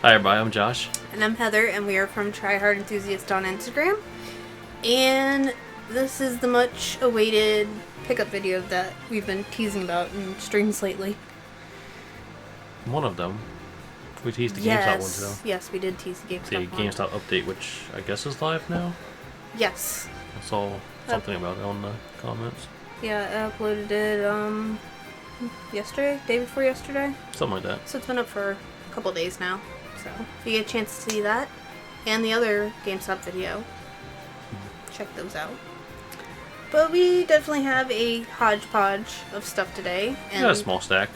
Hi everybody, I'm Josh. And I'm Heather, and we are from Tryhard Enthusiast on Instagram. And this is the much awaited pickup video that we've been teasing about in streams lately. One of them. We teased the GameStop one too. Yes, we did tease the GameStop one. The GameStop update, which I guess is live now? Yes. I saw something about it on the comments. Yeah, I uploaded it yesterday, day before yesterday. Something like that. So it's been up for a couple days now. So if you get a chance to see that and the other GameStop video, check those out. But we definitely have a hodgepodge of stuff today. And we got a small stack.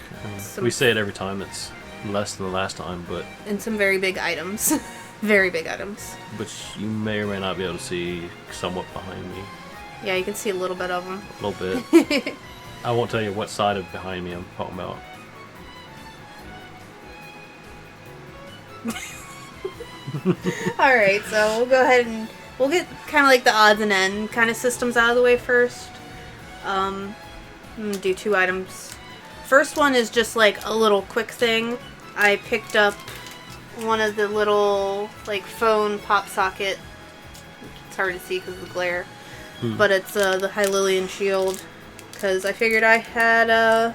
We say it every time, it's less than the last time, but... And some very big items. Very big items. Which you may or may not be able to see somewhat behind me. Yeah, you can see a little bit of them. A little bit. I won't tell you what side of behind me I'm talking about. Alright, so we'll go ahead and we'll get kind of like the odds and end kind of systems out of the way first. I'm gonna do two items. First one is just like a little quick thing. I picked up one of the little like phone pop socket. It's hard to see because of the glare. But it's the Hylian Shield, because I figured I had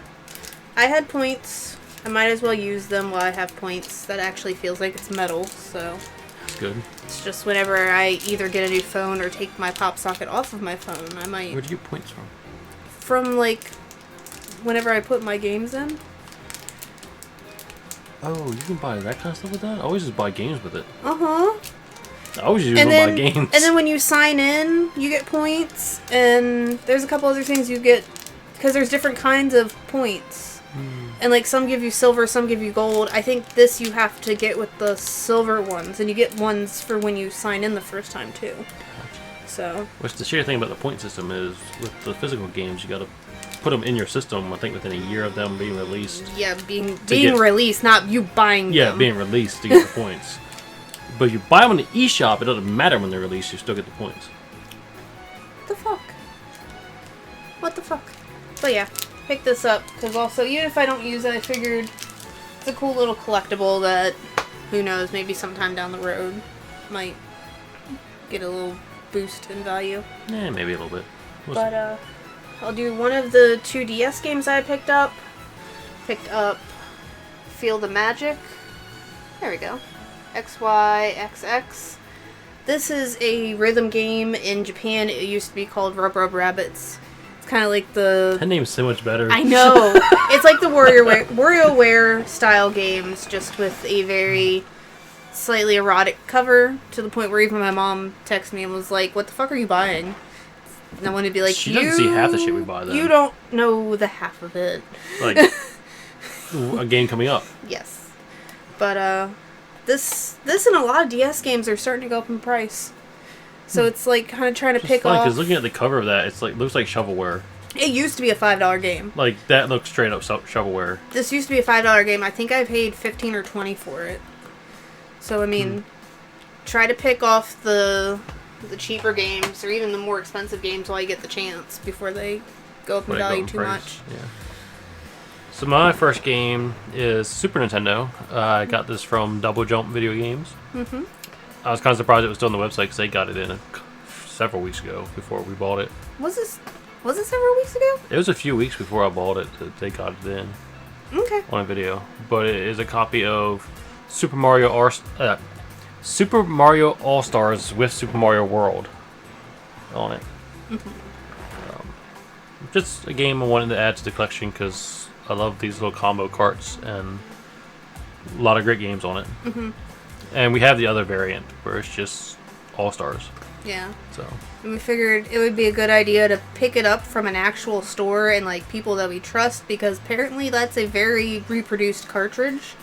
points. I might as well use them while I have points. That actually feels like it's metal, so that's good. It's just whenever I either get a new phone or take my pop socket off of my phone, I might. Where'd you get points from? From like whenever I put my games in. Oh, you can buy that kind of stuff with that? I always just buy games with it. Uh-huh. I always use them to buy games. And then when you sign in, you get points, and there's a couple other things you get, because there's different kinds of points. And like some give you silver, some give you gold. I think this you have to get with the silver ones, and you get ones for when you sign in the first time too. So. Which the shitty thing about the point system is, with the physical games, you gotta put them in your system, I think within a year of them being released. Yeah, being released, not you buying them. Yeah, being released to get the points. But if you buy them in the eShop, it doesn't matter when they're released, you still get the points. What the fuck? What the fuck? But yeah, pick this up, because also, even if I don't use it, I figured it's a cool little collectible that, who knows, maybe sometime down the road might get a little boost in value. Yeah, maybe a little bit. But, I'll do one of the 2DS games I picked up. Picked up Field of Magic. There we go. XYXX. This is a rhythm game in Japan. It used to be called Rub Rub Rabbits. It's kind of like the... That name's so much better. I know. It's like the WarioWare style games, just with a very slightly erotic cover, to the point where even my mom texted me and was like, "What the fuck are you buying?" And I wanted to be like, she doesn't see half the shit we buy, though. You don't know the half of it. Like, a game coming up. Yes. But, this and a lot of DS games are starting to go up in price. So it's like kind of trying to pick off. Because looking at the cover of that, it's like looks like shovelware. It used to be a $5 game. Like, that looks straight up shovelware. This used to be a $5 game. I think I paid $15 or $20 for it. So, I mean, try to pick off the cheaper games or even the more expensive games while you get the chance before they go up in value too much. Yeah. So my first game is Super Nintendo. I got this from Double Jump Video Games. I was kind of surprised it was still on the website because they got it in several weeks ago before we bought it. Was it several weeks ago? It was a few weeks before I bought it that they got it in. Okay. On a video. But it is a copy of Super Mario All-Stars with Super Mario World on it. Just a game I wanted to add to the collection because I love these little combo carts and a lot of great games on it. And we have the other variant where it's just All-Stars. Yeah. So. And we figured it would be a good idea to pick it up from an actual store and like people that we trust, because apparently that's a very reproduced cartridge.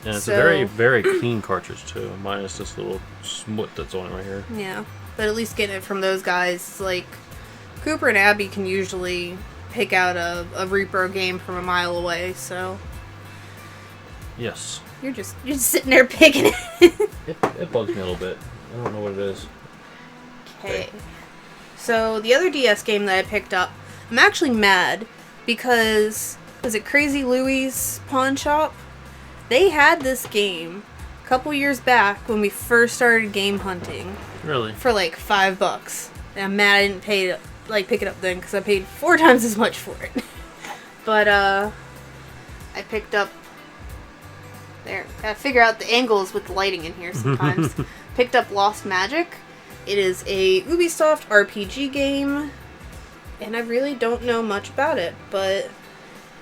And it's a very, very clean cartridge too, minus this little smut that's on it right here. Yeah, but at least getting it from those guys, like Cooper and Abby can usually pick out a repro game from a mile away, so... Yes. You're just sitting there picking it. It bugs me a little bit. I don't know what it is. Okay. So, the other DS game that I picked up, I'm actually mad because, was it Crazy Louie's Pawn Shop? They had this game couple years back when we first started game hunting. Really? For like $5. And I'm mad I didn't pick it up then because I paid 4 times as much for it. But I picked up. There, gotta figure out the angles with the lighting in here sometimes. Picked up Lost Magic. It is a Ubisoft RPG game, and I really don't know much about it, but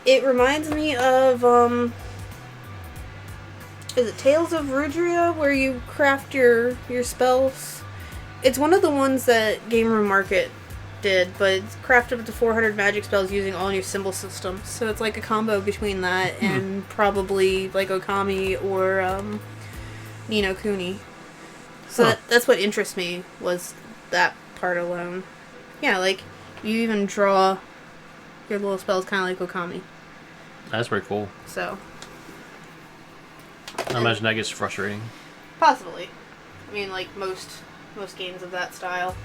it reminds me of, is it Tales of Rudria, where you craft your spells? It's one of the ones that Game Room Market did, but it's crafted up to 400 magic spells using all new symbol systems. So it's like a combo between that and probably like Okami or Ni no Kuni. So that's what interests me, was that part alone. Yeah, like, you even draw your little spells kind of like Okami. That's pretty cool. So. I imagine that gets frustrating. Possibly. I mean, like most games of that style.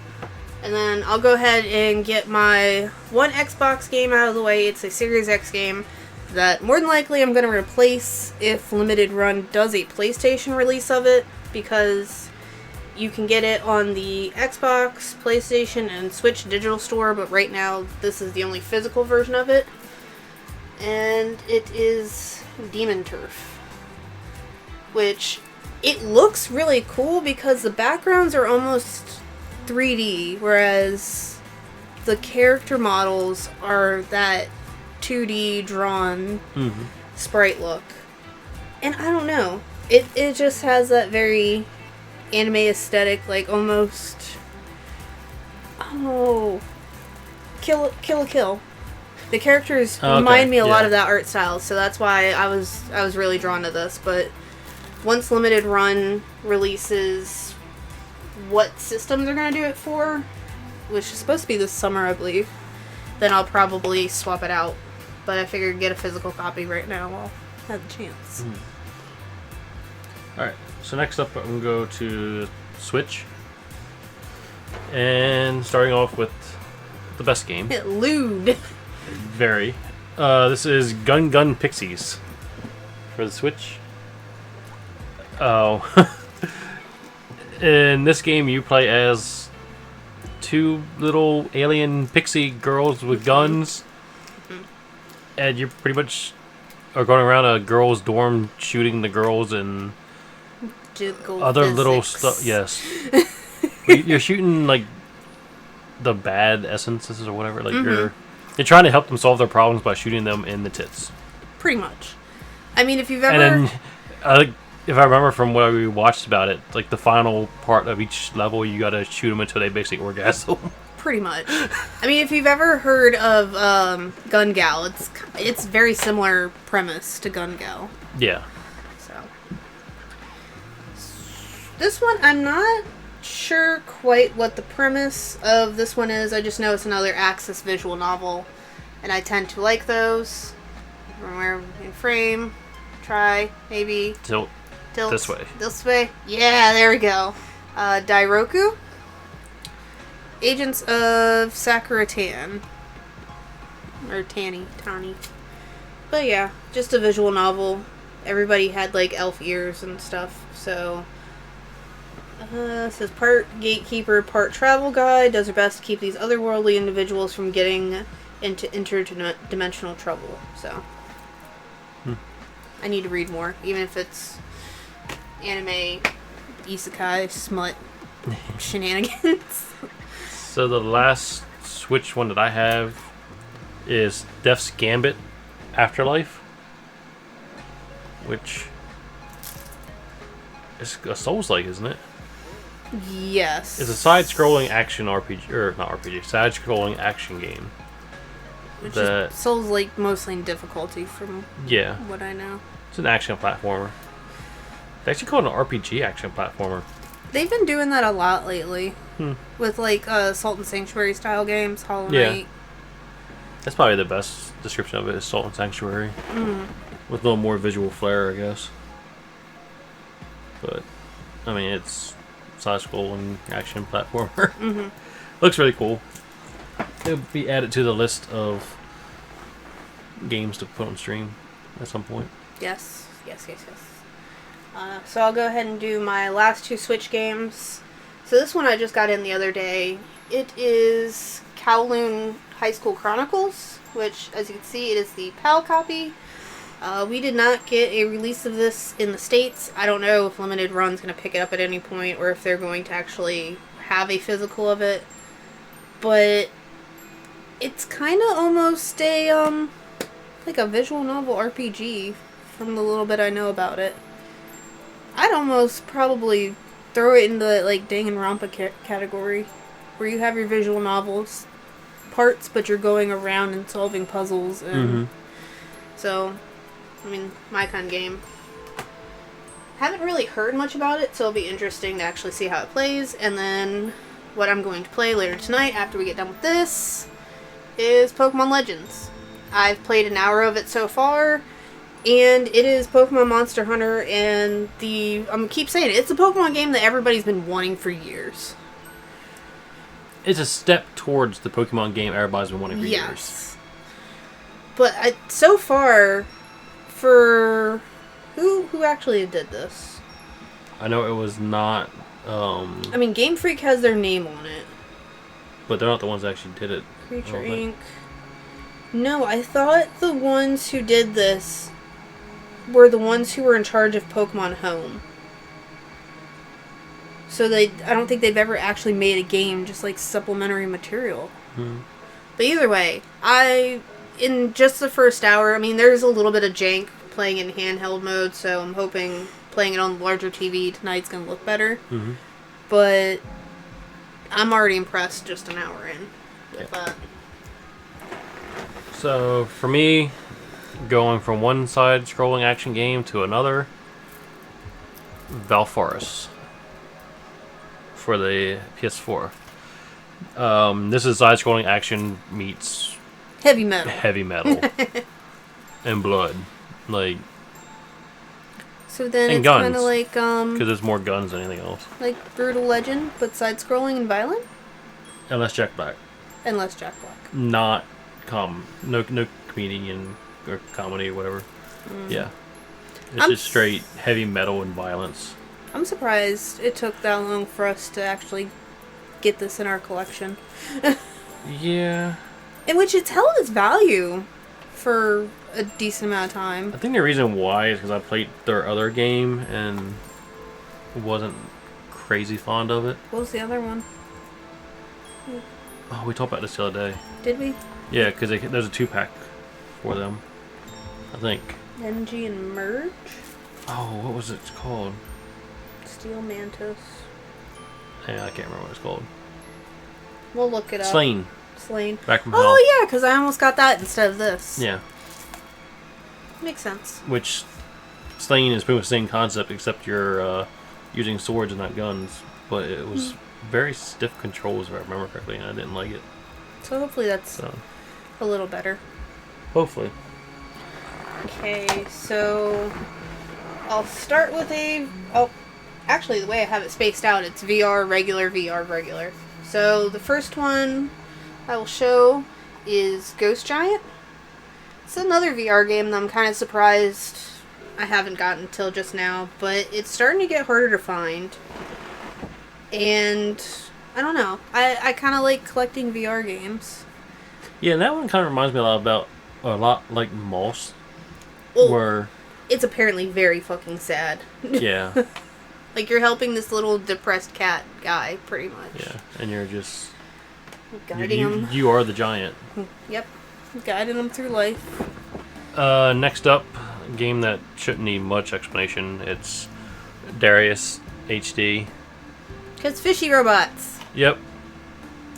And then I'll go ahead and get my one Xbox game out of the way. It's a Series X game that more than likely I'm going to replace if Limited Run does a PlayStation release of it, because you can get it on the Xbox, PlayStation, and Switch digital store, but right now this is the only physical version of it. And it is Demon Turf, which it looks really cool because the backgrounds are almost 3D, whereas the character models are that 2D drawn sprite look. And I don't know, it just has that very anime aesthetic, like almost, Kill a Kill. The characters remind me a lot of that art style, so that's why I was really drawn to this. But once Limited Run releases what systems they're going to do it for, which is supposed to be this summer, I believe, then I'll probably swap it out. But I figured get a physical copy right now while I have the chance. Alright, so next up I'm going to go to Switch. And starting off with the best game. Lewd. Very. This is Gun Pixies for the Switch. Oh. In this game, you play as 2 little alien pixie girls with guns, and you pretty much are going around a girls' dorm shooting the girls and other little stuff. Yes, you're shooting like the bad essences or whatever. Like you're trying to help them solve their problems by shooting them in the tits. Pretty much. I mean, if you've ever. And then, if I remember from what we watched about it, like the final part of each level, you gotta shoot them until they basically orgasm. Pretty much. I mean, if you've ever heard of Gun Gal, it's very similar premise to Gun Gal. Yeah. So this one, I'm not sure quite what the premise of this one is. I just know it's another Axis visual novel, and I tend to like those. Where in frame, try maybe Tilt. This way. This way. Yeah, there we go. Dairoku. Agents of Sakura Tan. Or Tani. But yeah, just a visual novel. Everybody had like elf ears and stuff. So, it says part gatekeeper, part travel guide. Does her best to keep these otherworldly individuals from getting into interdimensional trouble. So, I need to read more, even if it's anime, isekai, smut, shenanigans. So the last Switch one that I have is Death's Gambit Afterlife, which is a Souls-like, isn't it? Yes. It's a side-scrolling action RPG, or not RPG, side-scrolling action game. Which is Souls-like mostly in difficulty from what I know. It's an action platformer. They actually call it an RPG action platformer. They've been doing that a lot lately. With like Salt and Sanctuary style games, Hollow Knight. That's probably the best description of it, is Salt and Sanctuary. With a little more visual flair, I guess. But, I mean, it's side-scrolling action platformer. Looks really cool. It'll be added to the list of games to put on stream at some point. Yes. So I'll go ahead and do my last 2 Switch games. So this one I just got in the other day. It is Kowloon High School Chronicles, which, as you can see, it is the PAL copy. We did not get a release of this in the States. I don't know if Limited Run's going to pick it up at any point or if they're going to actually have a physical of it. But it's kind of almost a, like a visual novel RPG from the little bit I know about it. I'd almost probably throw it in the, like, Danganronpa category, where you have your visual novels parts, but you're going around and solving puzzles, and so, I mean, my kind of game. Haven't really heard much about it, so it'll be interesting to actually see how it plays, and then what I'm going to play later tonight after we get done with this is Pokemon Legends. I've played an hour of it so far, and it is Pokemon Monster Hunter, and I'm gonna keep saying it, it's a Pokemon game that everybody's been wanting for years. It's a step towards the Pokemon game everybody's been wanting for years. But so far, for who actually did this? I know it was not. I mean, Game Freak has their name on it, but they're not the ones that actually did it. Creature Inc. No, I thought the ones who did this were the ones who were in charge of Pokemon Home. So I don't think they've ever actually made a game, just like supplementary material. But either way, in just the first hour, I mean, there's a little bit of jank playing in handheld mode, so I'm hoping playing it on the larger TV tonight's going to look better. But I'm already impressed just an hour in with that. So, for me, going from one side-scrolling action game to another, Valforce for the PS4. This is side-scrolling action meets heavy metal and blood, like. So then and it's kind of like because there's more guns than anything else. Like Brutal Legend, but side-scrolling and violent. Unless Jack Black. Unless Jack Black. Not no comedian or comedy or whatever. Yeah, it's just straight heavy metal and violence. I'm surprised it took that long for us to actually get this in our collection. Yeah. In which it's held its value for a decent amount of time. I think the reason why is because I played their other game and wasn't crazy fond of it. What was the other one? Oh, we talked about this the other day. Did we? Yeah, because there's a 2-pack for them, I think. Energy and Merge? Oh, what was it called? Steel Mantis. Yeah, I can't remember what it's called. We'll look it up. Slain. Back from Hell. Oh, yeah, because I almost got that instead of this. Yeah. Makes sense. Which, Slain is pretty much the same concept, except you're using swords and not guns. But it was very stiff controls, if I remember correctly, and I didn't like it. So hopefully that's a little better. Hopefully. Okay, so I'll start with actually the way I have it spaced out, it's VR, regular. So the first one I will show is Ghost Giant. It's another VR game that I'm kind of surprised I haven't gotten till just now, but it's starting to get harder to find. And I don't know, I kind of like collecting VR games. Yeah, and that one kind of reminds me a lot like Moss. Well, where it's apparently very fucking sad. Yeah. Like you're helping this little depressed cat guy, pretty much. Yeah, and you're just guiding him. You are the giant. Yep, guiding him through life. Next up, a game that shouldn't need much explanation. It's Darius HD. Cause fishy robots. Yep.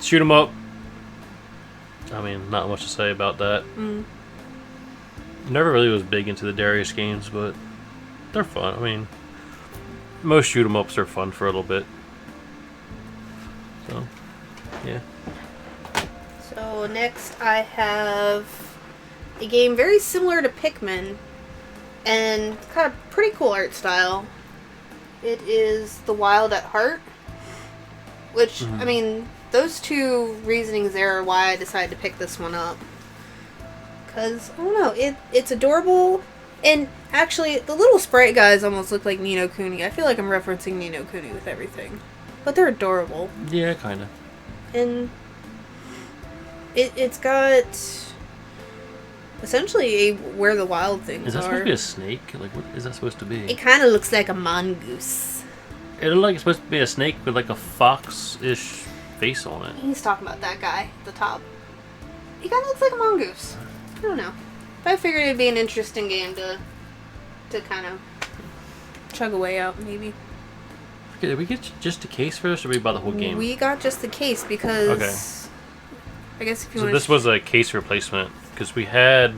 Shoot 'em up. I mean, not much to say about that. Never really was big into the Darius games, but they're fun. I mean, most shoot 'em ups are fun for a little bit. So, yeah. So next I have a game very similar to Pikmin and kind of pretty cool art style. It is The Wild at Heart, which, I mean, those two reasonings there are why I decided to pick this one up. Because, I don't know, it's adorable, and Actually, the little sprite guys almost look like Ni no Kuni. I feel like I'm referencing Ni no Kuni with everything. But they're adorable. Yeah, kind of. And it's got essentially where the wild things are. Is that supposed to be a snake? Like, what is that supposed to be? It kind of looks like a mongoose. It looks like it's supposed to be a snake with like a fox-ish face on it. He's talking about that guy at the top. He kind of looks like a mongoose. I don't know. But I figured it'd be an interesting game to kind of chug away out, maybe. Okay, did we get just a case for this, or did we buy the whole game? We got just the case because... Okay. I guess if you So want this was a case replacement, because we had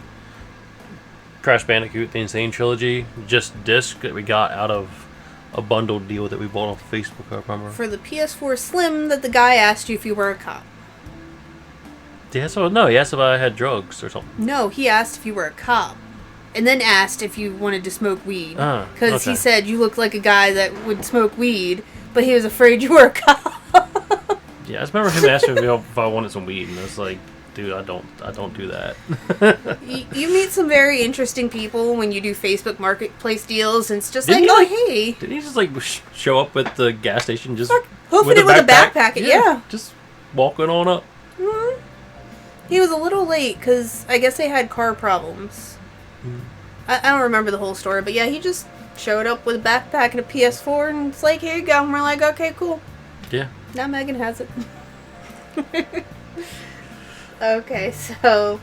Crash Bandicoot, the Insane Trilogy, just disc that we got out of a bundled deal that we bought off Facebook, I remember. For the PS4 Slim that the guy asked you if you were a cop. Yeah, so no, he asked if I had drugs or something. No, he asked if you were a cop. And then asked if you wanted to smoke weed. Because okay. he said you looked like a guy that would smoke weed, but he was afraid you were a cop. Yeah, I just remember him asking me if I wanted some weed, and I was like, dude, I don't do that. You meet some very interesting people when you do Facebook Marketplace deals, and it's just Didn't like, he, hey. Didn't he just like show up at the gas station just Hoofing it with a backpack? Yeah. Just walking on up. Mm-hmm. He was a little late because I guess they had car problems. Mm. I don't remember the whole story, but yeah, he just showed up with a backpack and a PS4, and it's like, here you go. And we're like, okay, cool. Yeah. Now Megan has it. Okay, so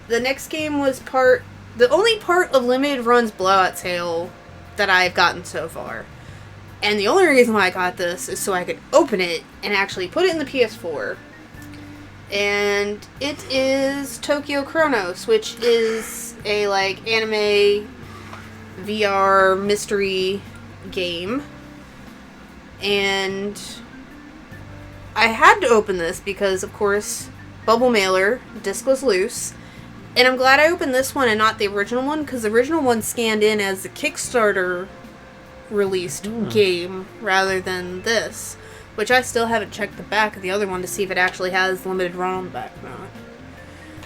the next game was the only part of Limited Run's blowout sale that I've gotten so far. And the only reason why I got this is so I could open it and actually put it in the PS4. And it is Tokyo Chronos, which is a like anime VR mystery game. And I had to open this because, of course, bubble mailer, disc was loose. And I'm glad I opened this one and not the original one, because the original one scanned in as the Kickstarter released game rather than this. Which I still haven't checked the back of the other one to see if it actually has Limited Run on the back or not.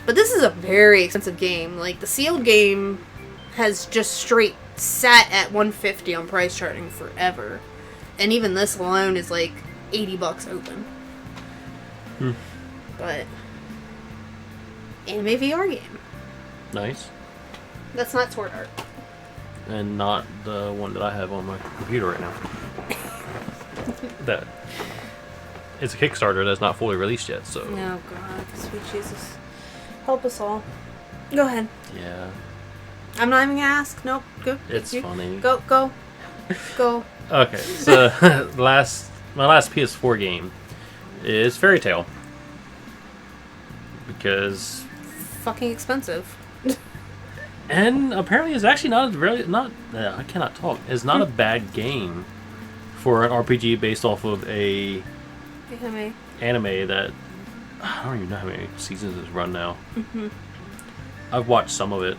But this is a very expensive game. Like, the sealed game has just straight sat at $150 on price charting forever. And even this alone is like $80 open. But anime VR game. Nice. That's not Sword Art. And not the one that I have on my computer right now. That it's a Kickstarter that's not fully released yet, so. Oh God, sweet Jesus, help us all. Go ahead. Yeah. I'm not even gonna ask. Nope. Go. It's funny. Go. Go. Okay, so my last PS4 game is Fairy Tail. Because fucking expensive. and apparently it's actually I cannot talk. It's not a bad game for an RPG based off of a anime that I don't even know how many seasons it's run now. I've watched some of it,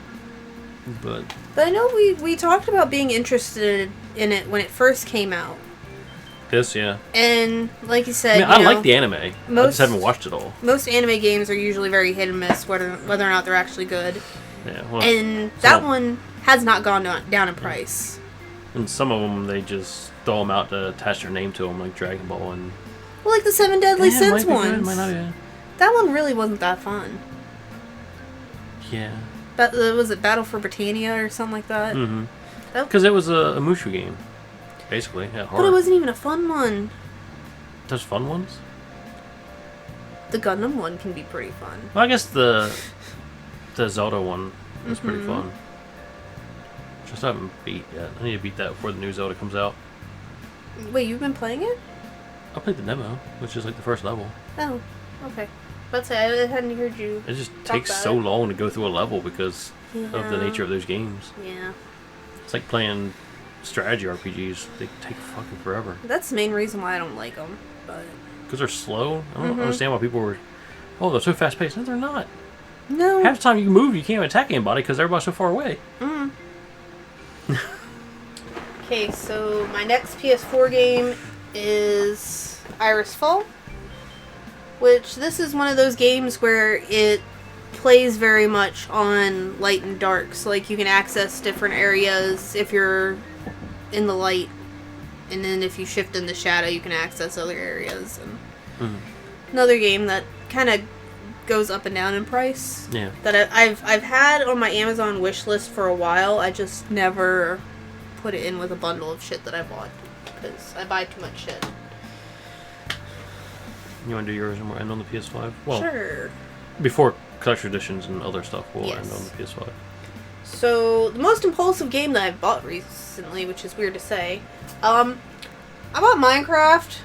but I know we talked about being interested in it when it first came out. Yeah. And like you said, I like the anime. I just haven't watched it all. Most anime games are usually very hit and miss, whether or not they're actually good. Yeah. Well, and that one has not gone down in price. And some of them, they just throw them out to attach their name to them, like Dragon Ball and. Well, like the Seven Deadly Sins ones. Might not, yeah. That one really wasn't that fun. Yeah. Was it Battle for Britannia or something like that? Because it was a Mushu game. Basically, yeah, but it wasn't even a fun one. There's fun ones? The Gundam one can be pretty fun. Well, I guess the Zelda one was pretty fun. Just haven't beat yet. I need to beat that before the new Zelda comes out. Wait, you've been playing it? I played the demo, which is like the first level. Oh, okay. Let's say I hadn't heard you. It just takes so long to go through a level because of the nature of those games. Yeah. It's like playing strategy RPGs. They take fucking forever. That's the main reason why I don't like them. Because they're slow. I don't understand why people were. Oh, they're so fast paced. No, they're not. No. Half the time you move, you can't even attack anybody because everybody's so far away. Okay, so my next PS4 game is Iris Fall, which this is one of those games where it plays very much on light and dark. So, like, you can access different areas if you're in the light. And then if you shift in the shadow, you can access other areas. And another game that kind of goes up and down in price. Yeah. That I've had on my Amazon wish list for a while. I just never put it in with a bundle of shit that I bought. Because I buy too much shit. You want to do yours and we'll end on the PS5? Well, sure. Before collector editions and other stuff, we'll Yes. end on the PS5. So, the most impulsive game that I've bought recently, which is weird to say, I bought Minecraft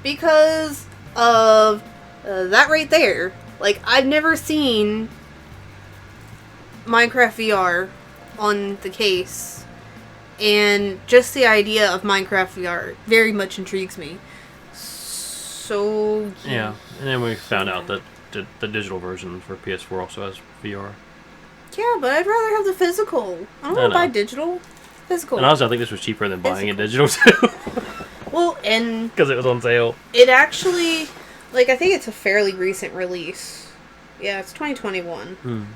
because of that right there. Like, I've never seen Minecraft VR on the case, and just the idea of Minecraft VR very much intrigues me. So, Yeah, and then we found out that the digital version for PS4 also has VR. Yeah, but I'd rather have the physical. I don't want to buy digital. Physical. And honestly, I think this was cheaper than buying it digital too. Well, and because it was on sale. it actually, like, I think it's a fairly recent release. Yeah, it's 2021.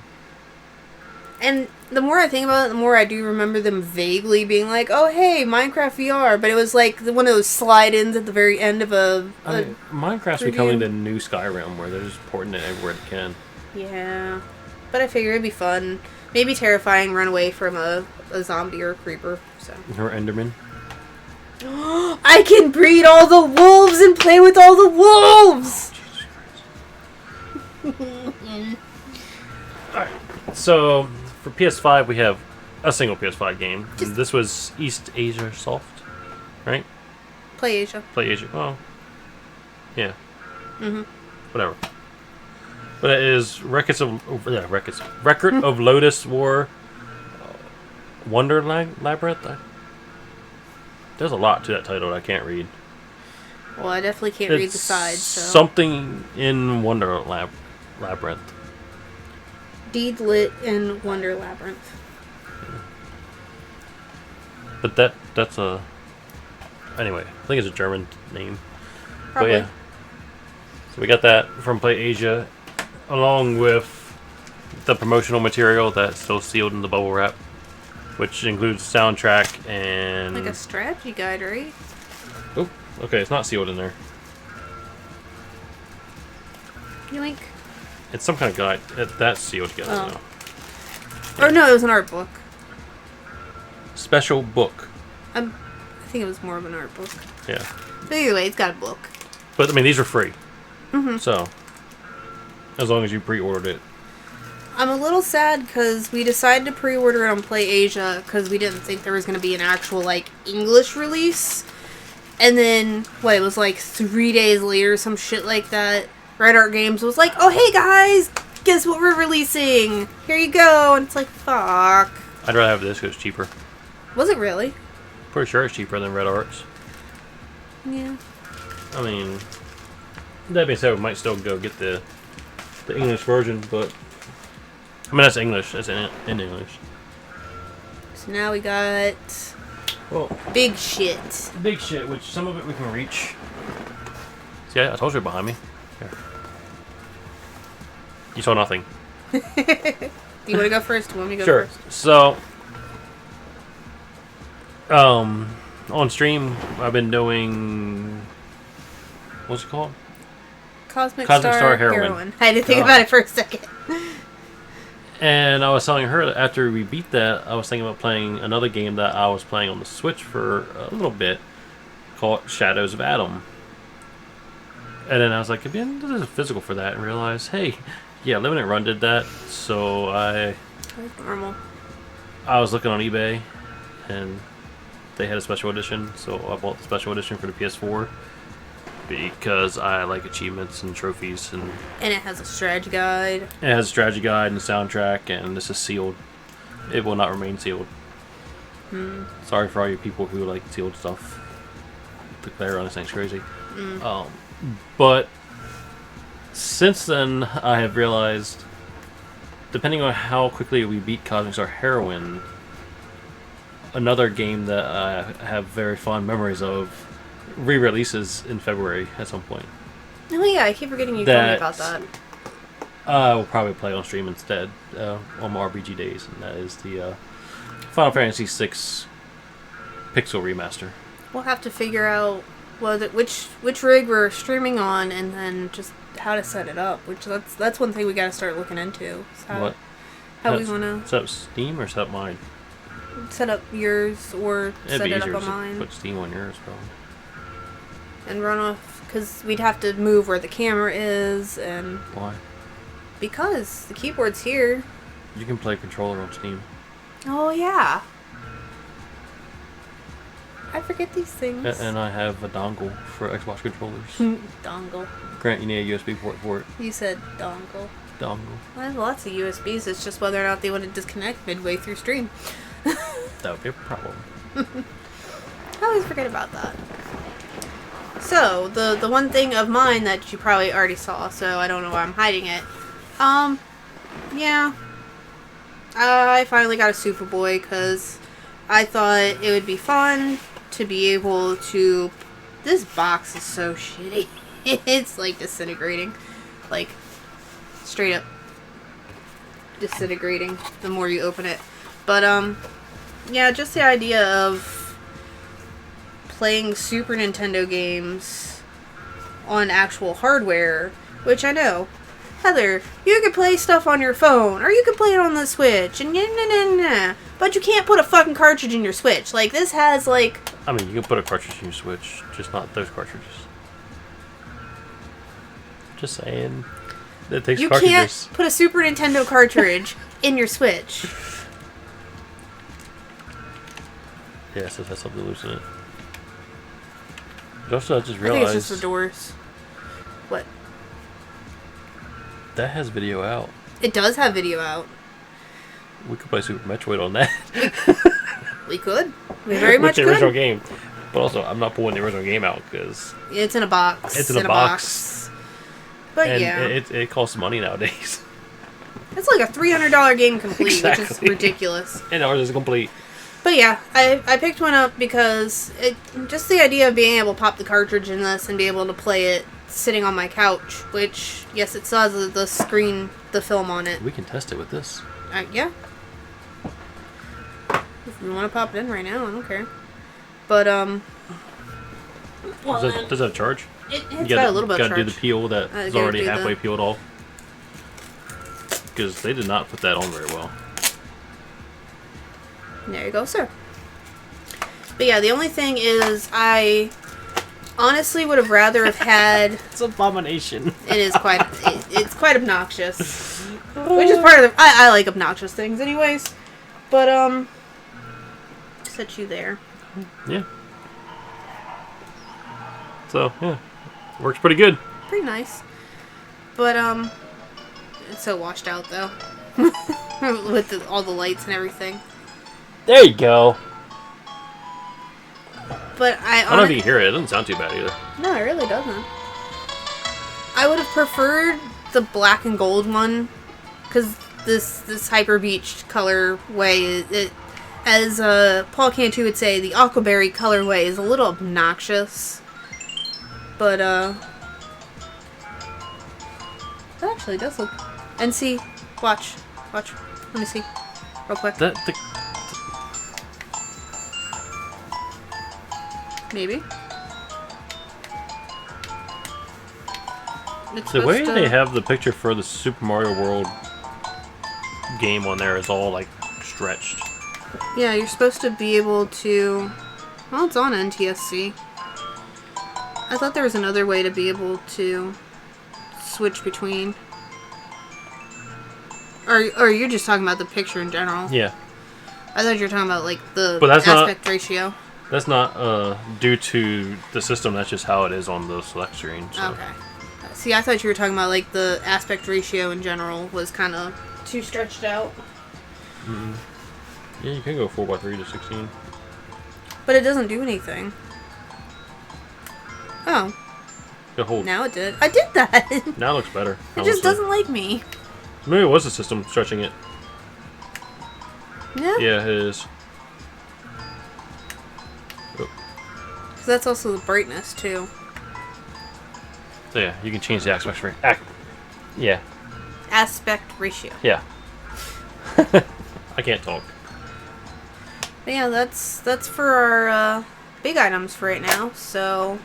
And the more I think about it, the more I do remember them vaguely being like, oh, hey, Minecraft VR. But it was like one of those slide-ins at the very end of I mean, Minecraft's becoming the new Skyrim, where they're just porting it everywhere they can. Yeah. But I figure it'd be fun. Maybe terrifying, run away from a zombie or a creeper. So. Or Enderman. I can breed all the wolves and play with all the wolves! Alright, so for PS5 we have a single PS5 game. And this was East Asia Soft, right? Play Asia. Play Asia. Well, yeah. Whatever. But it is Record of Lotus War, Wonderland Labyrinth. There's a lot to that title that I can't read. Well, I definitely can't read the sides, so. Something in Wonder Labyrinth. Deed lit in Wonder Labyrinth. But that's a... Anyway, I think it's a German name. Probably. But yeah. So we got that from Play Asia, along with the promotional material that's still sealed in the bubble wrap, which includes soundtrack and... Like a strategy guide, right? Oh, okay, it's not sealed in there. Yoink. It's some kind of guide. That's sealed together now. Or no, it was an art book. Special book. I think it was more of an art book. Yeah. But either way, it's got a book. But, I mean, these are free. So, as long as you pre-ordered it. I'm a little sad because we decided to pre-order it on Play Asia because we didn't think there was going to be an actual, like, English release. And then, it was like 3 days later, some shit like that. Red Art Games was like, oh, hey, guys, guess what we're releasing? Here you go. And it's like, fuck. I'd rather have this because it's cheaper. Was it really? Pretty sure it's cheaper than Red Art's. Yeah. I mean, that being said, we might still go get the English version, but... I mean, that's English. That's in English. So now we got... Well, big shit. big shit, which some of it we can reach. See, I told you behind me. Here. You saw nothing. Do you want to go first? Do you want me to go Sure. first? So, on stream, I've been doing... What's it called? Cosmic Star Star Heroine. I had to think about it for a second. And I was telling her that after we beat that, I was thinking about playing another game that I was playing on the Switch for a little bit, called Shadows of Adam. And then I was like, there's a physical for that, and realized, hey, yeah, Limited Run did that, so Normal. I was looking on eBay, and they had a special edition, so I bought the special edition for the PS4, because I like achievements and trophies, and it has a strategy guide. It has a strategy guide and a soundtrack, and this is sealed. It will not remain sealed. Sorry for all you people who like sealed stuff. The player on this thing's crazy. But since then, I have realized, depending on how quickly we beat Cosmic Star Heroine, another game that I have very fond memories of re-releases in February at some point. Oh yeah, I keep forgetting you told me about that. We'll probably play on stream instead on my RBG days, and that is the Final Fantasy VI Pixel Remaster. We'll have to figure out which rig we're streaming on, and then just how to set it up. Which that's one thing we got to start looking into. What? How we want to set up Steam or set up mine? Set up yours or It'd set be it easier up on to mine. put Steam on yours, probably. And run off, because we'd have to move where the camera is, and... Why? Because the keyboard's here. You can play controller on Steam. Oh, yeah. I forget these things. And I have a dongle for Xbox controllers. Dongle. Grant, you need a USB port for it. You said dongle. Dongle. I have lots of USBs, it's just whether or not they want to disconnect midway through stream. That would be a problem. I always forget about that. So, the one thing of mine that you probably already saw, so I don't know why I'm hiding it. Yeah. I finally got a Superboy because I thought it would be fun to be able to... This box is so shitty. It's like disintegrating. Like, straight up disintegrating the more you open it. But, yeah, just the idea of playing Super Nintendo games on actual hardware, which I know, Heather, you can play stuff on your phone, or you can play it on the Switch, and but you can't put a fucking cartridge in your Switch. Like, this has, like... I mean, you can put a cartridge in your Switch, just not those cartridges. Just saying. It takes you cartridges. can't put a Super Nintendo cartridge in your Switch. Yeah, so that's something loose in it. But also, I just I think realized... it's just the doors. What? That has video out. It does have video out. We could play Super Metroid on that. We could. We very much With the could. original game. But also, I'm not pulling the original game out because... It's in a box. It's in a box. But and yeah. it costs money nowadays. It's like a $300 game complete, Exactly. which is ridiculous. And ours is complete. But yeah, I picked one up because just the idea of being able to pop the cartridge in this and be able to play it sitting on my couch, which, yes, it still has the screen, the film on it. We can test it with this. Yeah. If you want to pop it in right now, I don't care. But, well, Does that charge? It's got a little bit of charge. Gotta do the peel that's gotta already do halfway peeled off. Because they did not put that on very well. There you go, sir. But yeah, the only thing is I honestly would have rather have had... It's an abomination. It is quite... it's quite obnoxious. Which is part of the... I like obnoxious things anyways. But, set you there. Yeah. So, yeah. Works pretty good. Pretty nice. But, it's so washed out, though. With all the lights and everything. There you go. But I don't know if you can hear it. It doesn't sound too bad either. No, it really doesn't. I would have preferred the black and gold one, because this Hyper Beach colorway, as Paul Cantu would say, the Aquaberry colorway is a little obnoxious. But it actually does look. And see, watch. Let me see, real quick. Maybe. It's The way supposed to... they have the picture for the Super Mario World game on there is all like stretched. Yeah, you're supposed to be able to... Well, it's on NTSC. I thought there was another way to be able to switch between. Or you're just talking about the picture in general. Yeah. I thought you were talking about like the But that's aspect ratio. That's not due to the system. That's just how it is on the select screen. So. Okay. See, I thought you were talking about like the aspect ratio in general was kind of too stretched out. Mm-hmm. Yeah, you can go 4x3 to 16. But it doesn't do anything. Oh. Hold. Now it did. I did that. Now it looks better. It just doesn't like me. Maybe it was the system stretching it. Yeah? Yeah, it is. Oh. Because that's also the brightness, too. So yeah, you can change the aspect ratio. Yeah. aspect ratio. Yeah. I can't talk. But yeah, that's for our big items for right now. So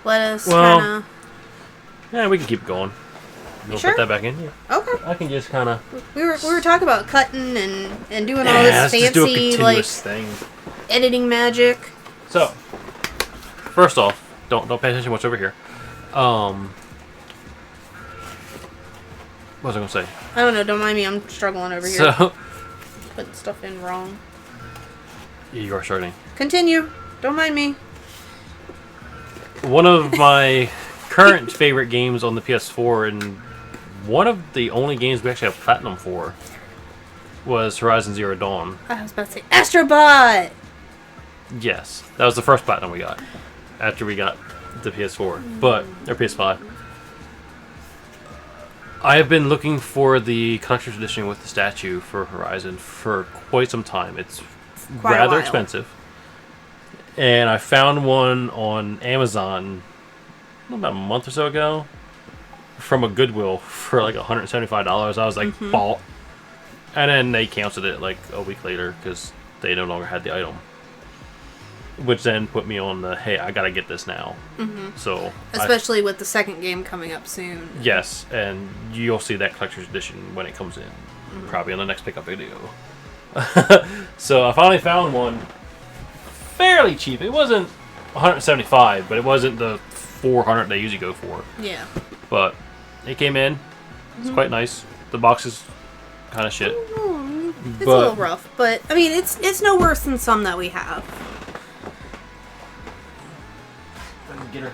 let us kind of. Yeah, we can keep going. We'll sure? put that back in. Yeah. Okay. I can just kind of. We were talking about cutting and doing all this fancy just do a continuous thing. Editing magic. So, first off, don't pay attention to what's over here. What was I gonna say? I don't know. Don't mind me. I'm struggling over here. So, putting stuff in wrong. You are starting. Continue. Don't mind me. One of my current favorite games on the PS4, and one of the only games we actually have platinum for, was Horizon Zero Dawn. I was about to say Astrobot. Yes, that was the first platinum we got after we got the PS4, or PS5. I have been looking for the collector's edition with the statue for Horizon for quite some time. It's rather expensive, and I found one on Amazon about a month or so ago from a Goodwill for like $175. I was like, bought, and then they canceled it like a week later because they no longer had the item, which then put me on the hey, I gotta get this now. So especially with the second game coming up soon. Yes, and you'll see that collector's edition when it comes in, probably on the next pickup video. So I finally found one fairly cheap. It wasn't $175, but it wasn't the $400 they usually go for. Yeah. But it came in. It's quite nice. The box is kind of shit. It's a little rough, but I mean, it's no worse than some that we have. Get her.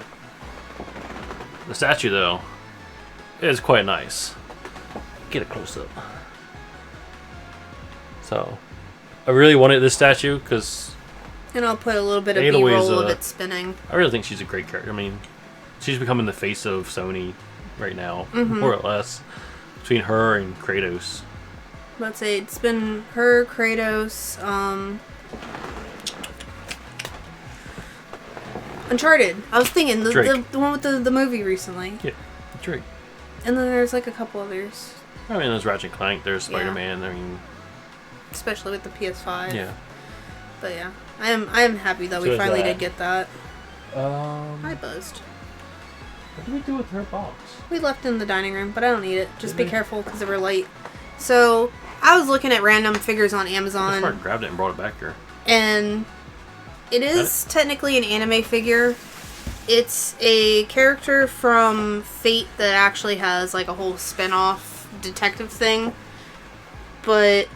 The statue, though, is quite nice. Get a close up. So, I really wanted this statue because. And I'll put a little bit of B-roll of it spinning. I really think she's a great character. I mean, she's becoming the face of Sony right now, more or less. Between her and Kratos. Let's say it's been her, Kratos, Uncharted. I was thinking the one with the movie recently. Yeah, Drake. And then there's like a couple others. I mean, there's Ratchet and Clank. There's Spider-Man. I mean, especially with the PS5. Yeah. But yeah, I am happy that we finally did get that. I buzzed. What did we do with her box? We left it in the dining room, but I don't need it. Just be careful because they were light. So I was looking at random figures on Amazon. I grabbed it and brought it back here. And it is technically an anime figure. It's a character from Fate that actually has like a whole spin-off detective thing. But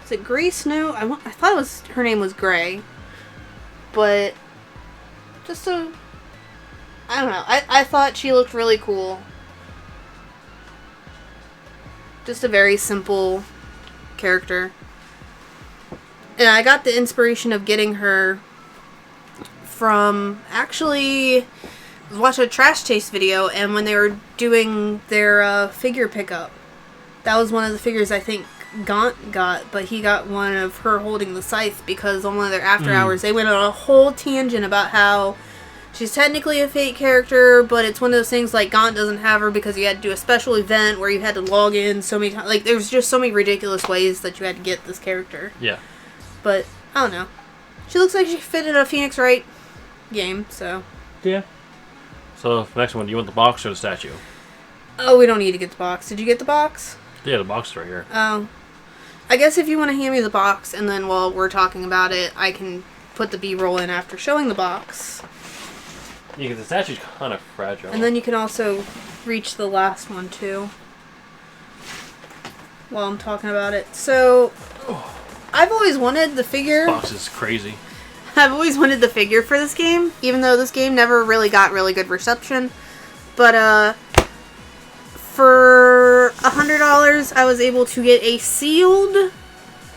is it Grey Snow? I thought her name was Grey. But just I don't know. I thought she looked really cool. Just a very simple character. And I got the inspiration of getting her from actually I was watching a Trash Taste video, and when they were doing their figure pickup, that was one of the figures I think Gaunt got, but he got one of her holding the scythe because on one of their after hours they went on a whole tangent about how she's technically a Fate character, but it's one of those things like Gaunt doesn't have her because you had to do a special event where you had to log in so many times. Like, there's just so many ridiculous ways that you had to get this character. Yeah. But, I don't know. She looks like she fit in a Phoenix Wright game, so. Yeah. So, next one, do you want the box or the statue? Oh, we don't need to get the box. Did you get the box? Yeah, the box is right here. Oh. I guess if you want to hand me the box, and then while we're talking about it, I can put the B-roll in after showing the box. Yeah, because the statue's kind of fragile. And then you can also reach the last one, too. While I'm talking about it. So, I've always wanted the figure. This box is crazy. I've always wanted the figure for this game, even though this game never really got really good reception. But, for $100, I was able to get a sealed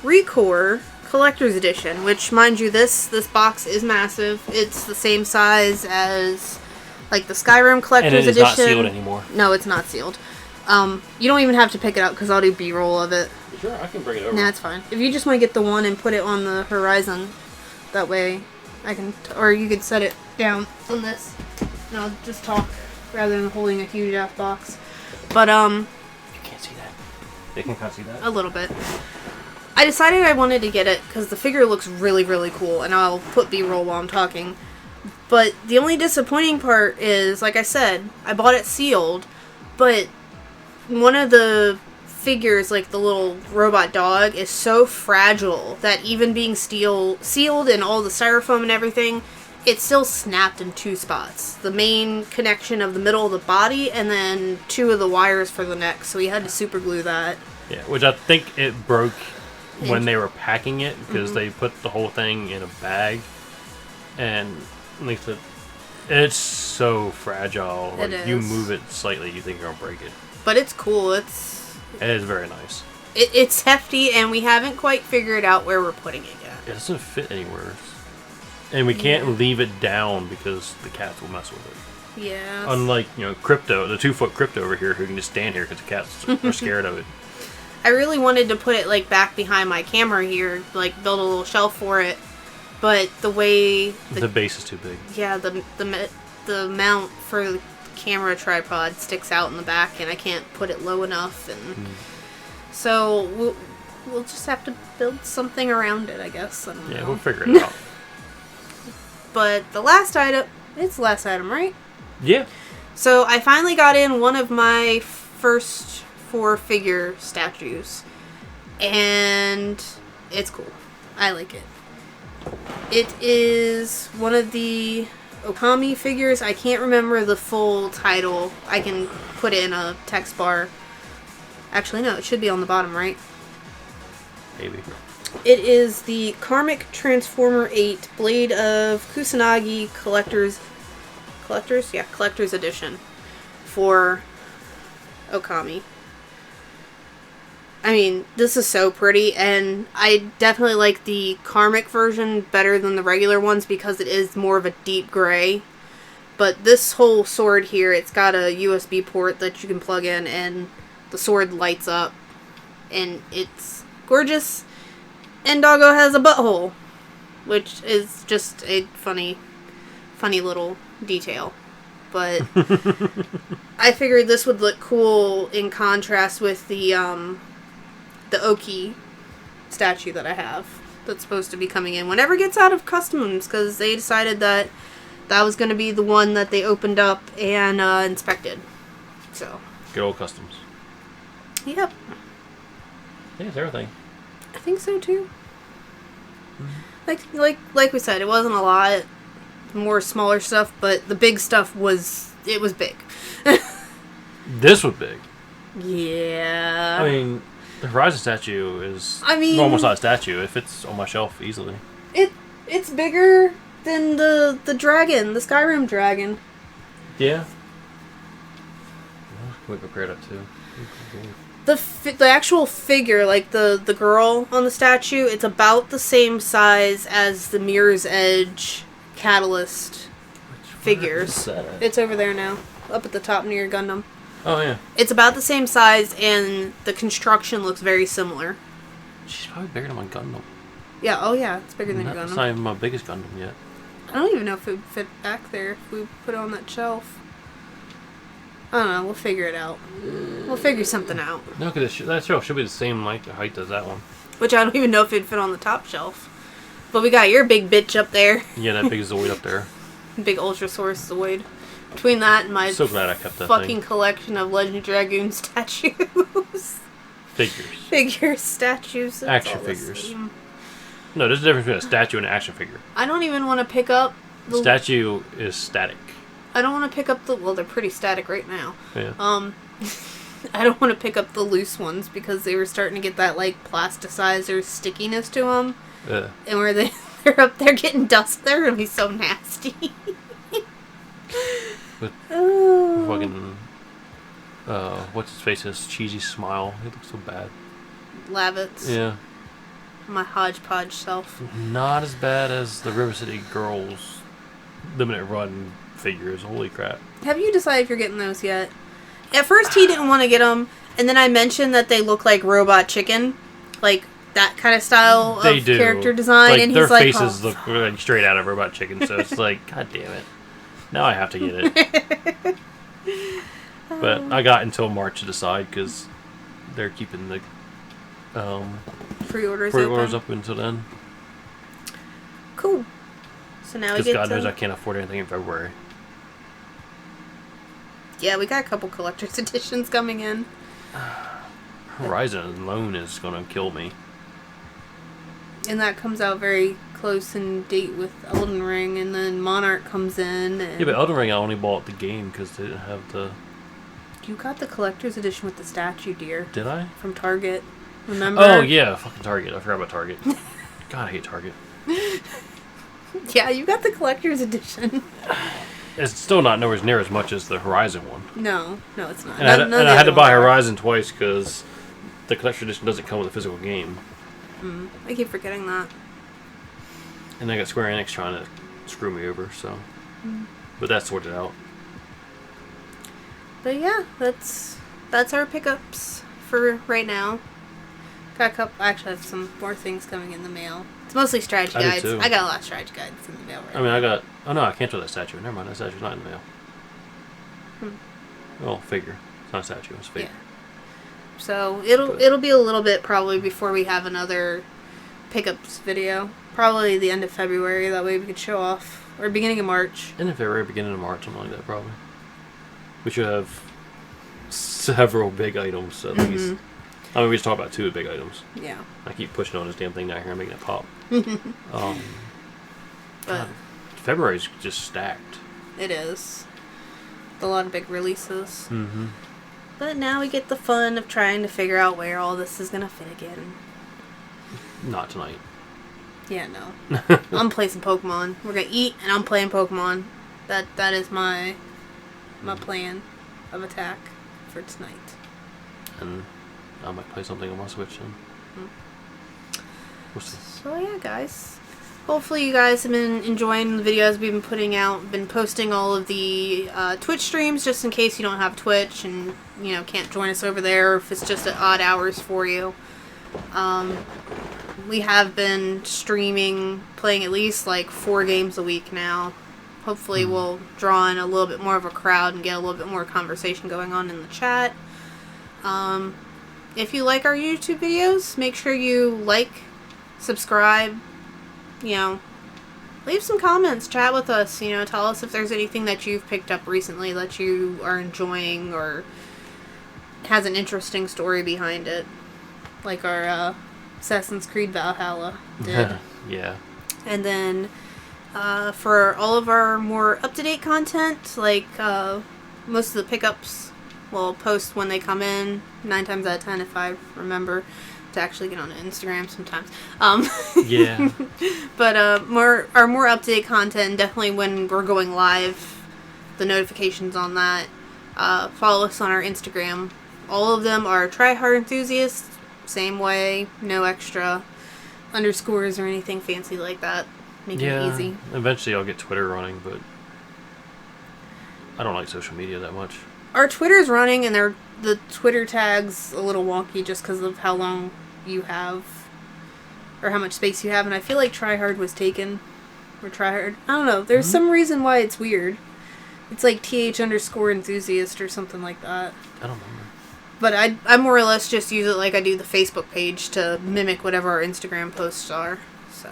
Recore Collector's Edition, which, mind you, this box is massive. It's the same size as, like, the Skyrim Collector's Edition. And it is not sealed anymore. No, it's not sealed. You don't even have to pick it up, because I'll do B-roll of it. Sure, I can bring it over. Nah, it's fine. If you just want to get the one and put it on the Horizon, that way I can, or you could set it down on this, and I'll just talk, rather than holding a huge-ass box. But, You can't see that. They can kind of see that. A little bit. I decided I wanted to get it because the figure looks really, really cool, and I'll put B-roll while I'm talking. But the only disappointing part is, like I said, I bought it sealed, but one of the figures, like the little robot dog, is so fragile that even being sealed and all the styrofoam and everything, it still snapped in 2 spots. The main connection of the middle of the body, and then 2 of the wires for the neck, so we had to super glue that. Yeah, which I think it broke when they were packing it, because they put the whole thing in a bag, and like it's so fragile. Like, it is. You move it slightly, you think you're gonna break it. But it's cool. It is very nice. It's hefty, and we haven't quite figured out where we're putting it yet. It doesn't fit anywhere, and we can't leave it down because the cats will mess with it. Yeah. Unlike Crypto, the 2-foot Crypto over here, who can just stand here because the cats are scared of it. I really wanted to put it like back behind my camera here, like build a little shelf for it, but the way The base is too big. Yeah, the mount for the camera tripod sticks out in the back, and I can't put it low enough, and so we'll just have to build something around it, I guess. I don't know. We'll figure it out. But the last item, it's the last item, right? Yeah. So I finally got in one of my first 4 figure statues, and it's cool. I like it. It is one of the Okami figures. I can't remember the full title. I can put it in a text bar. Actually, no, it should be on the bottom, right? Maybe. It is the Karmic Transformer 8 Blade of Kusanagi Collector's Edition for Okami. I mean, this is so pretty, and I definitely like the Karmic version better than the regular ones because it is more of a deep gray. But this whole sword here, it's got a USB port that you can plug in, and the sword lights up, and it's gorgeous. And Doggo has a butthole, which is just a funny little detail. But I figured this would look cool in contrast with the Oki statue that I have that's supposed to be coming in whenever it gets out of customs, because they decided that was going to be the one that they opened up and inspected. So Good old customs. Yep. I think it's everything. I think so too. Like we said, it wasn't a lot. More smaller stuff, but the big stuff was big. This was big. Yeah. I mean, the Horizon statue is normal size statue. It fits on my shelf easily. It's bigger than the dragon, the Skyrim dragon. Yeah. We compared it to. The actual figure, like the girl on the statue, it's about the same size as the Mirror's Edge Catalyst figures. It's over there now, up at the top near Gundam. Oh yeah. It's about the same size, and the construction looks very similar. She's probably bigger than my Gundam. Yeah. Oh yeah, it's bigger than your That's Gundam. not even my biggest Gundam yet. I don't even know if it would fit back there if we put it on that shelf. I don't know. We'll figure it out. We'll figure something out. No, because that shelf should be the same height as that one. Which I don't even know if it'd fit on the top shelf. But we got your big bitch up there. Yeah, that big Zoid up there. Big Ultrasaurus Zoid. Between that and my So glad I kept that fucking thing. collection of Legend Dragoon statues. Figures, statues. Action figures. No, there's a difference between a statue and an action figure. I don't even want to pick up the... Statue is static. I don't want to pick up the... Well, they're pretty static right now. Yeah. I don't want to pick up the loose ones because they were starting to get that, like, plasticizer stickiness to them. Yeah. And where they're up there getting dust, they're going to be so nasty. With fucking... what's his face? His cheesy smile. He looks so bad. Lavitz. Yeah. My hodgepodge self. Not as bad as the River City Girls limited run figures. Holy crap. Have you decided if you're getting those yet? At first he didn't want to get them, and then I mentioned that they look like Robot Chicken. Like, that kind of style of character design. Like, and their he's like, faces look like straight out of Robot Chicken, so it's like, god damn it. Now I have to get it. But I got until March to decide, because they're keeping the pre-orders up until then. Cool. So now we Because get God knows I can't afford anything in February. Yeah, we got a couple collector's editions coming in. Horizon alone is going to kill me. And that comes out very close in date with Elden Ring, and then Monarch comes in. And Yeah, but Elden Ring I only bought the game because they didn't have the... You got the collector's edition with the statue, dear. Did I? From Target. Remember? Oh, yeah, fucking Target. I forgot about Target. God, I hate Target. Yeah, you got the collector's edition. It's still not nowhere near as much as the Horizon one. No, it's not. And I had to buy Horizon twice because the collector's edition doesn't come with a physical game. I keep forgetting that. And I got Square Enix trying to screw me over, so... But that's sorted out. But yeah, that's our pickups for right now. Got a couple. Actually, I have some more things coming in the mail. It's mostly strategy guides. Too. I got a lot of strategy guides in the mail right now. I mean, I got... Oh, no, I canceled that statue. Never mind, that statue's not in the mail. Well, figure. It's not a statue, it's fake. Yeah. So, it'll be a little bit probably before we have another pickups video. Probably the end of February, that way we could show off. Or beginning of March. End of February, beginning of March, something like that, probably. We should have several big items, at least. I mean, we just talked about 2 big items. Yeah. I keep pushing on this damn thing down here and making it pop. But February's just stacked. it is. A lot of big releases. But now we get the fun of trying to figure out where all this is going to fit again. Not tonight. Yeah, no. I'm playing some Pokemon. We're going to eat, and I'm playing Pokemon. That is my plan of attack for tonight. And I might play something on my Switch then. We'll see. So yeah, guys. Hopefully you guys have been enjoying the videos we've been putting out. Been posting all of the Twitch streams just in case you don't have Twitch and can't join us over there, or if it's just at odd hours for you. We have been streaming, playing at least like 4 games a week now. Hopefully we'll draw in a little bit more of a crowd and get a little bit more conversation going on in the chat. If you like our YouTube videos, make sure you like, subscribe, leave some comments, chat with us, tell us if there's anything that you've picked up recently that you are enjoying or has an interesting story behind it. Like our Assassin's Creed Valhalla did. Yeah. And then for all of our more up-to-date content, like most of the pickups we'll post when they come in, 9 times out of 10 if I remember to actually get on Instagram sometimes. Yeah. But our more up-to-date content, definitely when we're going live, the notifications on that. Follow us on our Instagram. All of them are tryhard enthusiasts, same way, no extra underscores or anything fancy like that. Make it easy. Eventually I'll get Twitter running, but I don't like social media that much. Our Twitter's running, and the Twitter tag's a little wonky just because of how long you have, or how much space you have, and I feel like tryhard was taken, or tryhard. I don't know. There's some reason why it's weird. It's like th_enthusiast or something like that. I don't remember. But I more or less just use it like I do the Facebook page to mimic whatever our Instagram posts are. So.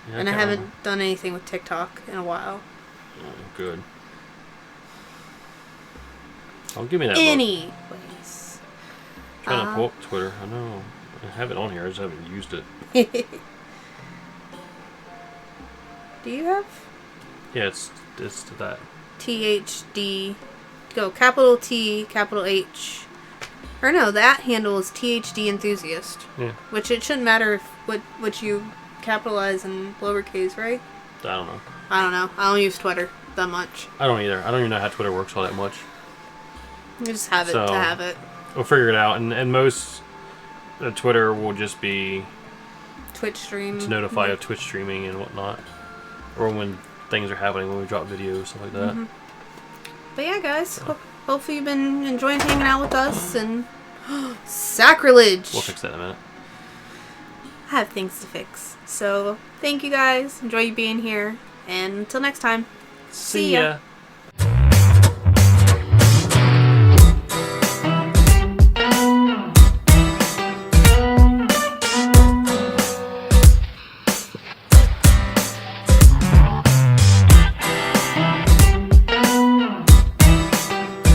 Yeah, and I haven't done anything with TikTok in a while. Oh, good. Oh, give me that. Anyways. Trying to pull up Twitter. I know. I have it on here. I just haven't used it. Do you have? Yeah, it's to that. THD. Go capital T, capital H. Or no, that handle is THD enthusiast. Yeah. Which it shouldn't matter if what you capitalize in lowercase, right? I don't know. I don't know. I don't use Twitter that much. I don't either. I don't even know how Twitter works all that much. You just have it to have it. We'll figure it out. And most Twitter will just be Twitch stream. to notify of Twitch streaming and whatnot. Or when things are happening, when we drop videos, stuff like that. But yeah, guys. Hopefully you've been enjoying hanging out with us. And sacrilege! We'll fix that in a minute. I have things to fix. So, thank you guys. Enjoy you being here. And until next time. See ya.